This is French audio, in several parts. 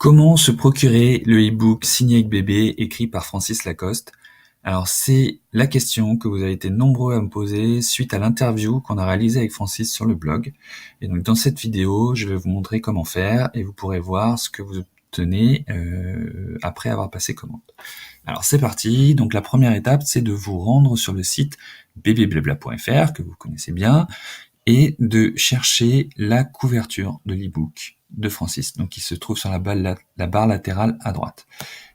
Comment se procurer le e-book Signé avec bébé écrit par Francis Lacoste? Alors c'est la question que vous avez été nombreux à me poser suite à l'interview qu'on a réalisée avec Francis sur le blog. Et donc dans cette vidéo, je vais vous montrer comment faire et vous pourrez voir ce que vous obtenez après avoir passé commande. Alors c'est parti, donc la première étape c'est de vous rendre sur le site bbblabla.fr que vous connaissez bien et de chercher la couverture de l'e-book de Francis, donc qui se trouve sur la barre latérale à droite.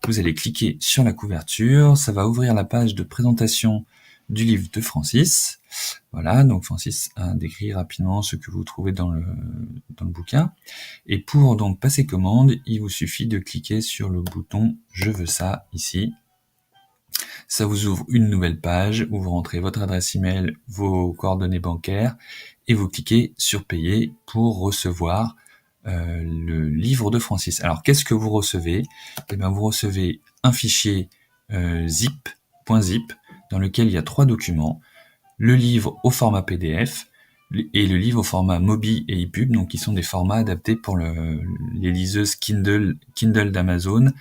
Vous allez cliquer sur la couverture, ça va ouvrir la page de présentation du livre de Francis. Voilà, donc Francis a décrit rapidement ce que vous trouvez dans le bouquin. Et pour donc passer commande, il vous suffit de cliquer sur le bouton « Je veux ça » ici. Ça vous ouvre une nouvelle page où vous rentrez votre adresse email, vos coordonnées bancaires et vous cliquez sur payer pour recevoir le livre de Francis. Alors qu'est-ce que vous recevez? Eh bien, vous recevez un fichier zip.zip dans lequel il y a 3 documents, le livre au format PDF et le livre au format Mobi et EPUB, donc qui sont des formats adaptés pour les liseuses Kindle d'Amazon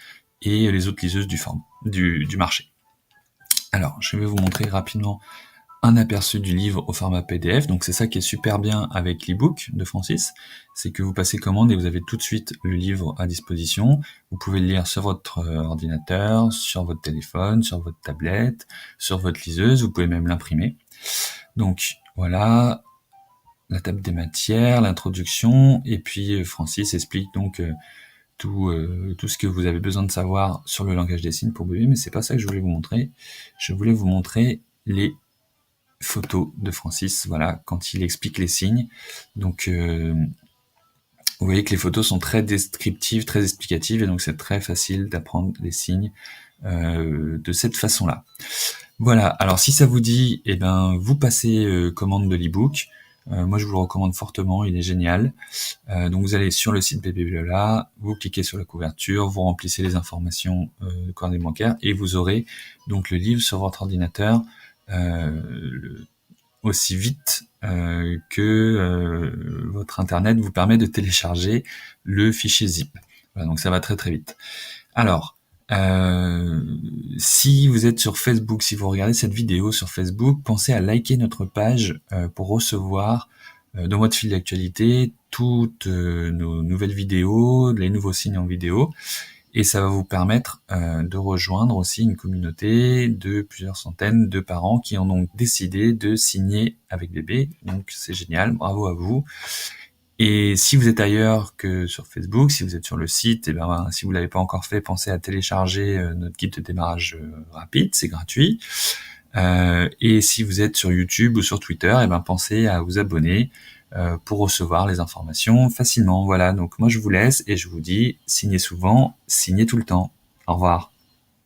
et les autres liseuses du marché. Alors, je vais vous montrer rapidement un aperçu du livre au format PDF. Donc c'est ça qui est super bien avec l'e-book de Francis, c'est que vous passez commande et vous avez tout de suite le livre à disposition. Vous pouvez le lire sur votre ordinateur, sur votre téléphone, sur votre tablette, sur votre liseuse, vous pouvez même l'imprimer. Donc voilà, la table des matières, l'introduction, et puis Francis explique donc tout ce que vous avez besoin de savoir sur le langage des signes pour bébé, mais c'est pas ça que je voulais vous montrer. Je voulais vous montrer les photos de Francis, voilà, quand il explique les signes. Donc vous voyez que les photos sont très descriptives, très explicatives, et donc c'est très facile d'apprendre les signes de cette façon-là. Voilà, alors si ça vous dit, eh ben vous passez commande de l'e-book. Moi je vous le recommande fortement, il est génial. Donc vous allez sur le site bbblabla, vous cliquez sur la couverture, vous remplissez les informations de coordonnées bancaires et vous aurez donc le livre sur votre ordinateur aussi vite que votre internet vous permet de télécharger le fichier zip. Voilà, donc ça va très très vite. Alors, si vous êtes sur Facebook, si vous regardez cette vidéo sur Facebook, pensez à liker notre page pour recevoir dans votre fil d'actualité toutes nos nouvelles vidéos, les nouveaux signes en vidéo, et ça va vous permettre de rejoindre aussi une communauté de plusieurs centaines de parents qui en ont décidé de signer avec bébé, donc c'est génial, bravo à vous. Et si vous êtes ailleurs que sur Facebook, si vous êtes sur le site, et ben, si vous l'avez pas encore fait, pensez à télécharger notre guide de démarrage rapide, c'est gratuit. Et si vous êtes sur YouTube ou sur Twitter, et ben pensez à vous abonner pour recevoir les informations facilement. Voilà, donc moi je vous laisse et je vous dis, signez souvent, signez tout le temps. Au revoir.